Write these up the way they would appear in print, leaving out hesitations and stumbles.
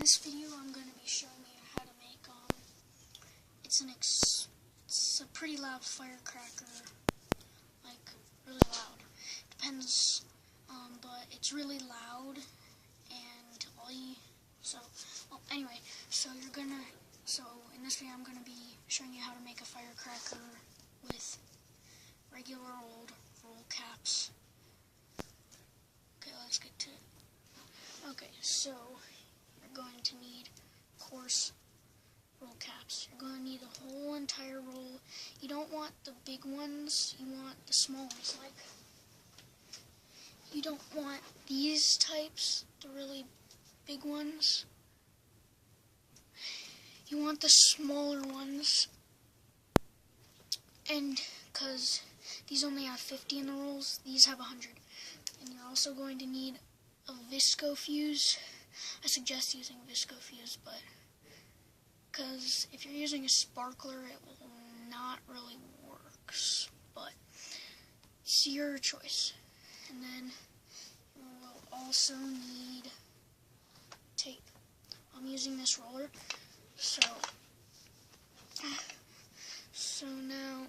this video, I'm going to be showing you how to make, it's a pretty loud firecracker, like, really loud. Depends, but it's really loud, and anyway, so in this video I'm going to be showing you how to make a firecracker with regular old roll caps. Okay, let's get to it. Okay, so you're going to need, of course, roll caps. You're going to need the whole entire roll. You don't want the big ones, you want the small ones. Like, you don't want these types, the really big ones. You want the smaller ones, and because these only have 50 in the rolls, these have 100. And you're also going to need a visco fuse. I suggest using visco fuse, but because if you're using a sparkler, it will not really work. But it's your choice. And then you will also need tape. I'm using this roller, so now.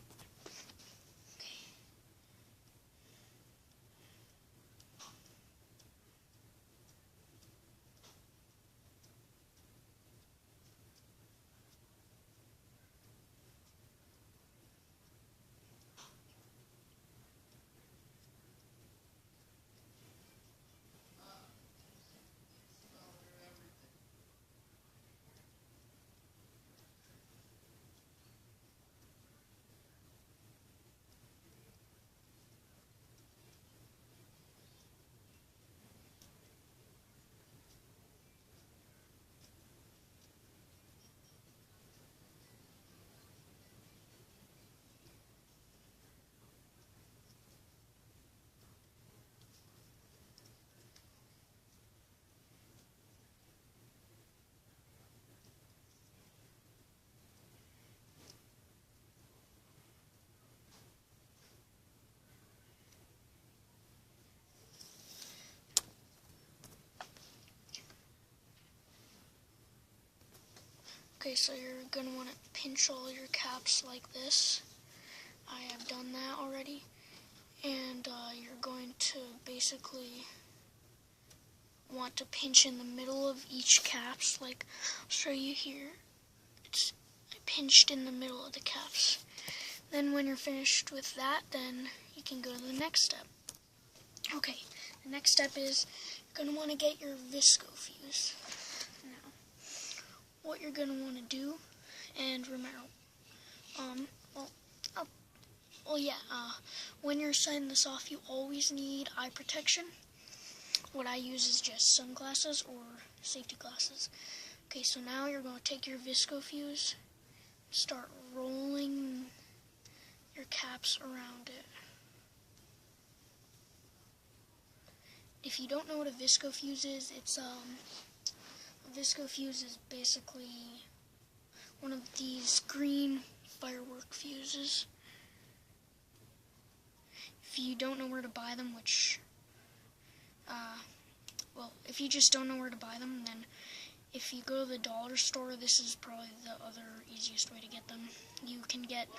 Okay, so you're going to want to pinch all your caps like this. I have done that already. And you're going to basically want to pinch in the middle of each caps. Like, I'll show you here. I pinched in the middle of the caps. Then when you're finished with that, then you can go to the next step. Okay, the next step is you're going to want to get your visco fuse. What you're going to want to do, and remember, when you're setting this off, you always need eye protection. What I use is just sunglasses or safety glasses. Okay, so now you're going to take your visco fuse, start rolling your caps around it. If you don't know what a visco fuse is, a visco fuse is basically one of these green firework fuses. If you don't know where to buy them, if you just don't know where to buy them, then if you go to the dollar store, this is probably the other easiest way to get them. You can get,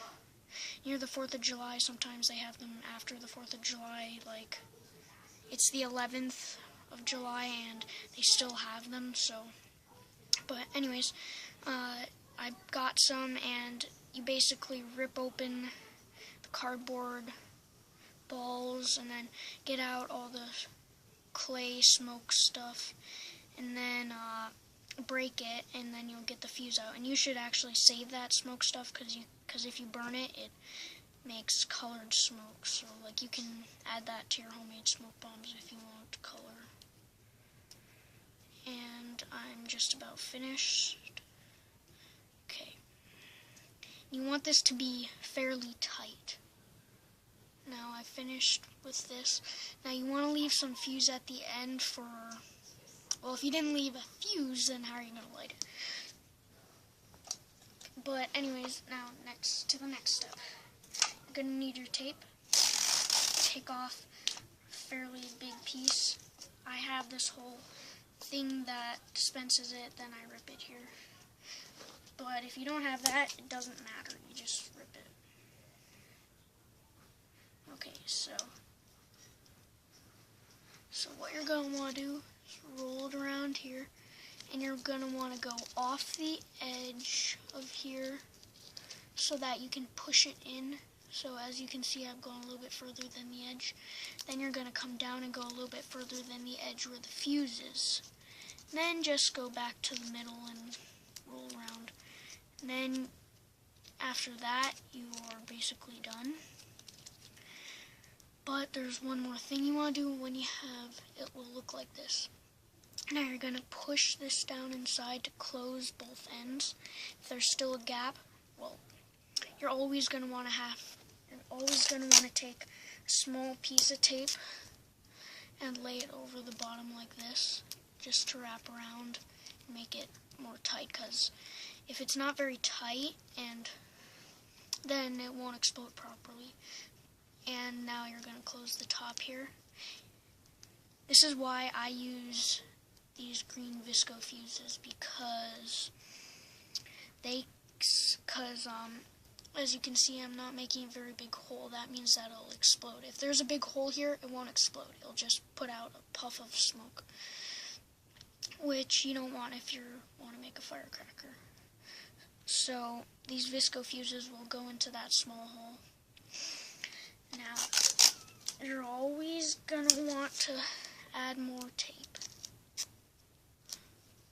near the 4th of July, sometimes they have them after the 4th of July, like, it's the 11th of July, and they still have them, so. But anyways, I got some, and you basically rip open the cardboard balls and then get out all the clay smoke stuff, and then break it, and then you'll get the fuse out. And you should actually save that smoke stuff, because if you burn it, it makes colored smoke. So like, you can add that to your homemade smoke bombs if you want color. And I'm just about finished. Okay. You want this to be fairly tight. Now I finished with this. Now you want to leave some fuse at the end for, well, if you didn't leave a fuse, then how are you going to light it? But anyways, now to the next step. You're going to need your tape. Take off a fairly big piece. I have this whole thing that dispenses it, then I rip it here. But if you don't have that, it doesn't matter. You just rip it. Okay, so what you're going to want to do is roll it around here, and you're going to want to go off the edge of here so that you can push it in. So as you can see, I've gone a little bit further than the edge. Then you're going to come down and go a little bit further than the edge where the fuse is. Then just go back to the middle and roll around. And then after that, you are basically done. But there's one more thing you want to do. When you have, it will look like this. Now you're going to push this down inside to close both ends. If there's still a gap, well, you're always going to want to take a small piece of tape and lay it over the bottom like this, just to wrap around and make it more tight, because if it's not very tight, and then it won't explode properly. And now you're going to close the top here. This is why I use these green Visco fuses, because as you can see, I'm not making a very big hole. That means that it'll explode. If there's a big hole here, it won't explode. It'll just put out a puff of smoke, which you don't want if you want to make a firecracker. So these Visco fuses will go into that small hole. Now, you're always going to want to add more tape,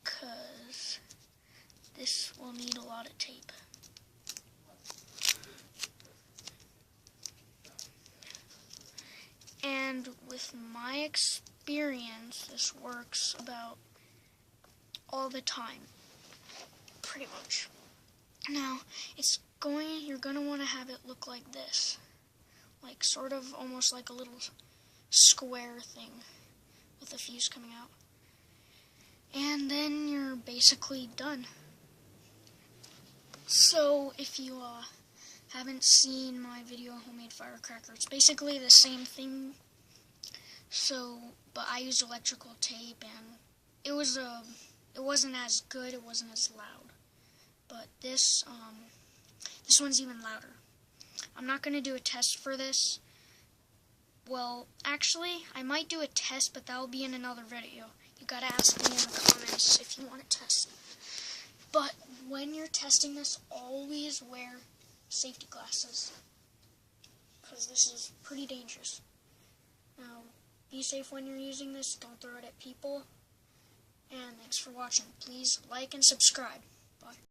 because this will need a lot of tape. And with my experience, this works about all the time, pretty much. Now, you're going to want to have it look like this, like sort of almost like a little square thing with a fuse coming out. And then you're basically done. So if you haven't seen my video on homemade firecracker, it's basically the same thing. But I used electrical tape, and it wasn't as good, it wasn't as loud. But this one's even louder. I'm not going to do a test for this. Well, actually, I might do a test, but that will be in another video. You gotta ask me in the comments if you want to test. But when you're testing this, always wear safety glasses, because this is pretty dangerous. Now, be safe when you're using this. Don't throw it at people. And thanks for watching. Please like and subscribe. Bye.